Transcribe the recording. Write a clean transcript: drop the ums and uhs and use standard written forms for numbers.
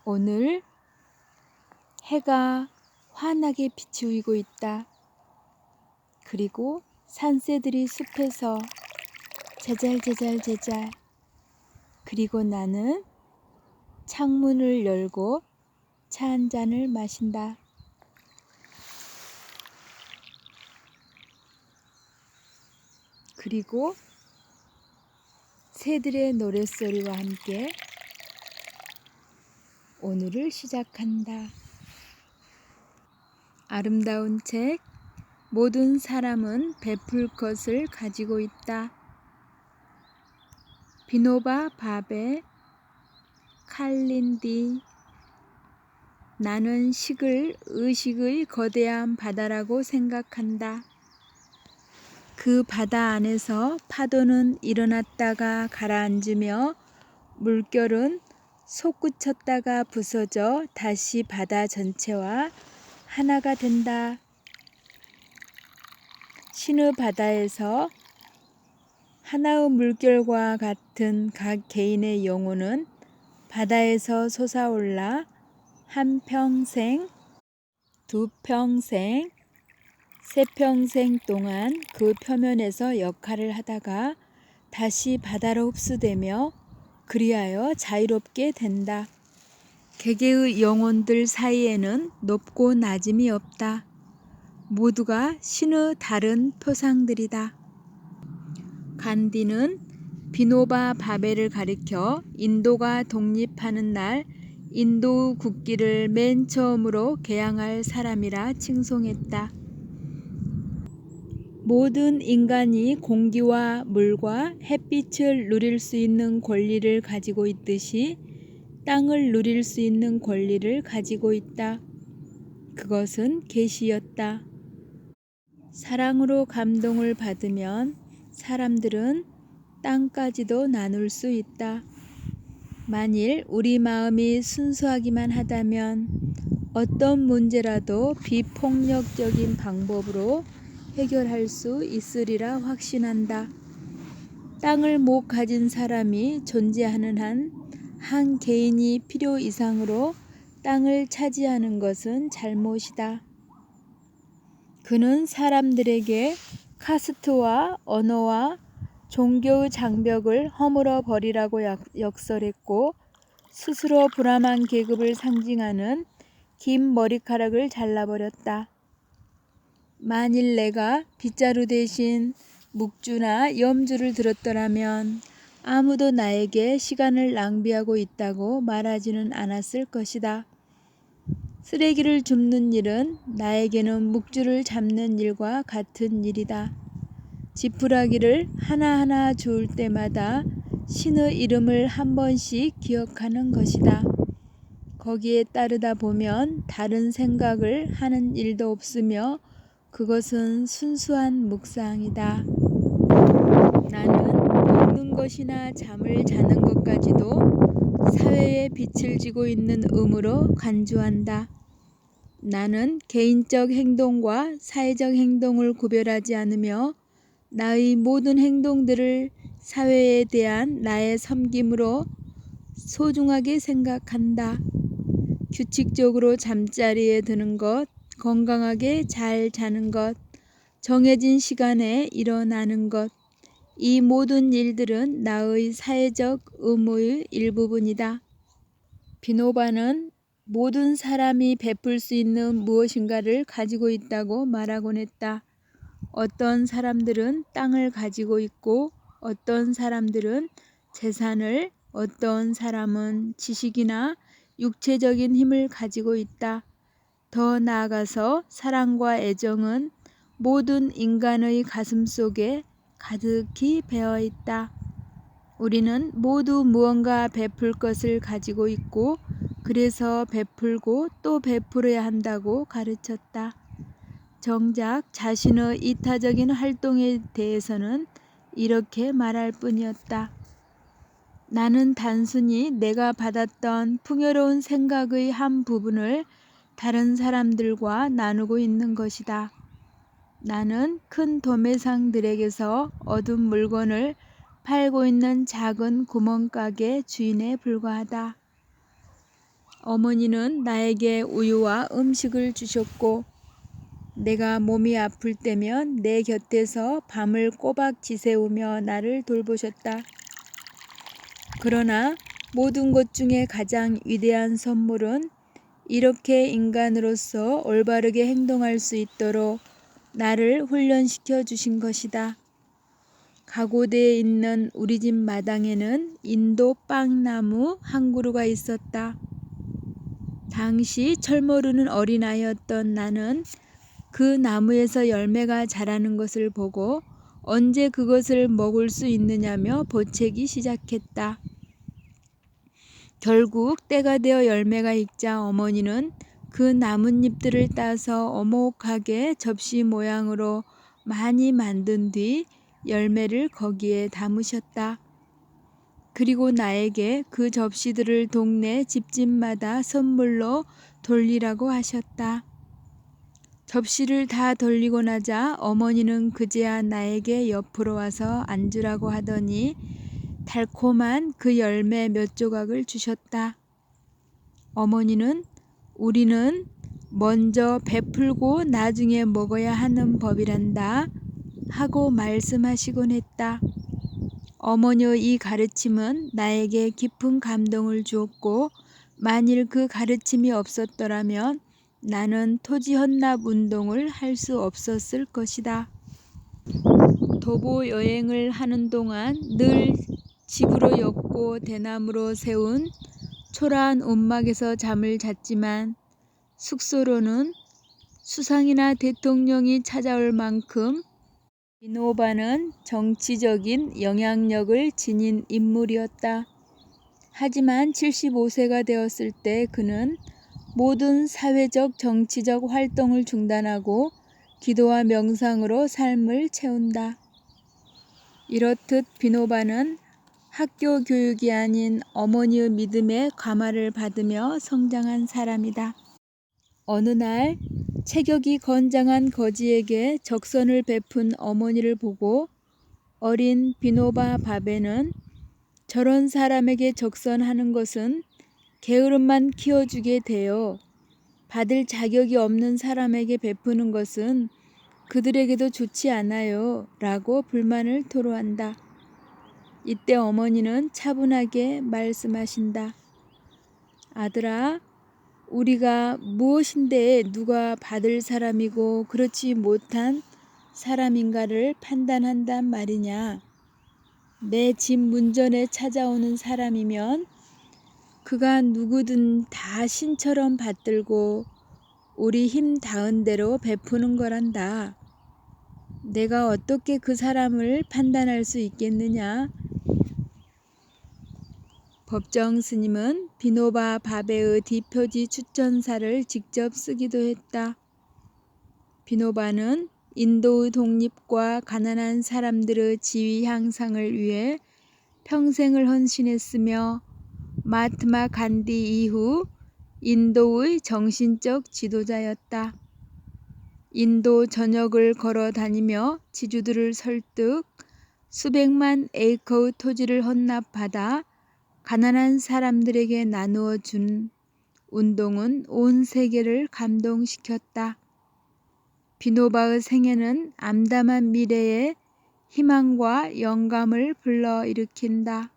오늘 해가 환하게 비추고 있다. 그리고 산새들이 숲에서 제잘제잘 그리고 나는 창문을 열고 차 한 잔을 마신다. 그리고 새들의 노랫소리와 함께 오늘을 시작한다. 아름다운 책, 모든 사람은 베풀 것을 가지고 있다. 비노바 바베 칼린디. 나는 의식의 거대한 바다라고 생각한다. 그 바다 안에서 파도는 일어났다가 가라앉으며 물결은 솟구쳤다가 부서져 다시 바다 전체와 하나가 된다. 신의 바다에서 하나의 물결과 같은 각 개인의 영혼은 바다에서 솟아올라 한 평생, 두 평생, 세 평생 동안 그 표면에서 역할을 하다가 다시 바다로 흡수되며 그리하여 자유롭게 된다. 개개의 영혼들 사이에는 높고 낮음이 없다. 모두가 신의 다른 표상들이다. 간디는 비노바 바베를 가리켜 인도가 독립하는 날 인도 국기를 맨 처음으로 개양할 사람이라 칭송했다. 모든 인간이 공기와 물과 햇빛을 누릴 수 있는 권리를 가지고 있듯이 땅을 누릴 수 있는 권리를 가지고 있다. 그것은 계시였다. 사랑으로 감동을 받으면 사람들은 땅까지도 나눌 수 있다. 만일 우리 마음이 순수하기만 하다면 어떤 문제라도 비폭력적인 방법으로 해결할 수 있으리라 확신한다. 땅을 못 가진 사람이 존재하는 한 개인이 필요 이상으로 땅을 차지하는 것은 잘못이다. 그는 사람들에게 카스트와 언어와 종교의 장벽을 허물어 버리라고 역설했고 스스로 불암한 계급을 상징하는 긴 머리카락을 잘라버렸다. 만일 내가 빗자루 대신 묵주나 염주를 들었더라면 아무도 나에게 시간을 낭비하고 있다고 말하지는 않았을 것이다. 쓰레기를 줍는 일은 나에게는 묵주를 잡는 일과 같은 일이다. 지푸라기를 하나하나 주울 때마다 신의 이름을 한 번씩 기억하는 것이다. 거기에 따르다 보면 다른 생각을 하는 일도 없으며 그것은 순수한 묵상이다. 나는 먹는 것이나 잠을 자는 것까지도 사회에 빛을 지고 있는 의무로 간주한다. 나는 개인적 행동과 사회적 행동을 구별하지 않으며 나의 모든 행동들을 사회에 대한 나의 섬김으로 소중하게 생각한다. 규칙적으로 잠자리에 드는 것, 건강하게 잘 자는 것, 정해진 시간에 일어나는 것, 이 모든 일들은 나의 사회적 의무의 일부분이다. 비노바는 모든 사람이 베풀 수 있는 무엇인가를 가지고 있다고 말하곤 했다. 어떤 사람들은 땅을 가지고 있고 어떤 사람들은 재산을, 어떤 사람은 지식이나 육체적인 힘을 가지고 있다. 더 나아가서 사랑과 애정은 모든 인간의 가슴 속에 가득히 배어 있다. 우리는 모두 무언가 베풀 것을 가지고 있고 그래서 베풀고 또 베풀어야 한다고 가르쳤다. 정작 자신의 이타적인 활동에 대해서는 이렇게 말할 뿐이었다. 나는 단순히 내가 받았던 풍요로운 생각의 한 부분을 다른 사람들과 나누고 있는 것이다. 나는 큰 도매상들에게서 얻은 물건을 팔고 있는 작은 구멍가게 주인에 불과하다. 어머니는 나에게 우유와 음식을 주셨고 내가 몸이 아플 때면 내 곁에서 밤을 꼬박 지새우며 나를 돌보셨다. 그러나 모든 것 중에 가장 위대한 선물은 이렇게 인간으로서 올바르게 행동할 수 있도록 나를 훈련시켜 주신 것이다. 가고대에 있는 우리 집 마당에는 인도 빵나무 한 그루가 있었다. 당시 철모르는 어린아이였던 나는 그 나무에서 열매가 자라는 것을 보고 언제 그것을 먹을 수 있느냐며 보채기 시작했다. 결국 때가 되어 열매가 익자 어머니는 그 나뭇잎들을 따서 오목하게 접시 모양으로 많이 만든 뒤 열매를 거기에 담으셨다. 그리고 나에게 그 접시들을 동네 집집마다 선물로 돌리라고 하셨다. 접시를 다 돌리고 나자 어머니는 그제야 나에게 옆으로 와서 앉으라고 하더니 달콤한 그 열매 몇 조각을 주셨다. 어머니는 우리는 먼저 베풀고 나중에 먹어야 하는 법이란다 하고 말씀하시곤 했다. 어머니의 이 가르침은 나에게 깊은 감동을 주었고 만일 그 가르침이 없었더라면 나는 토지 헌납 운동을 할 수 없었을 것이다. 도보 여행을 하는 동안 늘 집으로 엮고 대나무로 세운 초라한 움막에서 잠을 잤지만 숙소로는 수상이나 대통령이 찾아올 만큼 비노바는 정치적인 영향력을 지닌 인물이었다. 하지만 75세가 되었을 때 그는 모든 사회적 정치적 활동을 중단하고 기도와 명상으로 삶을 채운다. 이렇듯 비노바는 학교 교육이 아닌 어머니의 믿음의 감화를 받으며 성장한 사람이다. 어느 날 체격이 건장한 거지에게 적선을 베푼 어머니를 보고 어린 비노바 바베는 저런 사람에게 적선하는 것은 게으름만 키워주게 되어 받을 자격이 없는 사람에게 베푸는 것은 그들에게도 좋지 않아요 라고 불만을 토로한다. 이때 어머니는 차분하게 말씀하신다. 아들아, 우리가 무엇인데 누가 받을 사람이고 그렇지 못한 사람인가를 판단한단 말이냐. 내 집 문전에 찾아오는 사람이면 그가 누구든 다 신처럼 받들고 우리 힘 닿은 대로 베푸는 거란다. 내가 어떻게 그 사람을 판단할 수 있겠느냐. 법정 스님은 비노바 바베의 디표지 추천사를 직접 쓰기도 했다. 비노바는 인도의 독립과 가난한 사람들의 지위 향상을 위해 평생을 헌신했으며 마하트마 간디 이후 인도의 정신적 지도자였다. 인도 전역을 걸어 다니며 지주들을 설득, 수백만 에이커의 토지를 헌납받아 가난한 사람들에게 나누어 준 운동은 온 세계를 감동시켰다. 비노바의 생애는 암담한 미래에 희망과 영감을 불러일으킨다.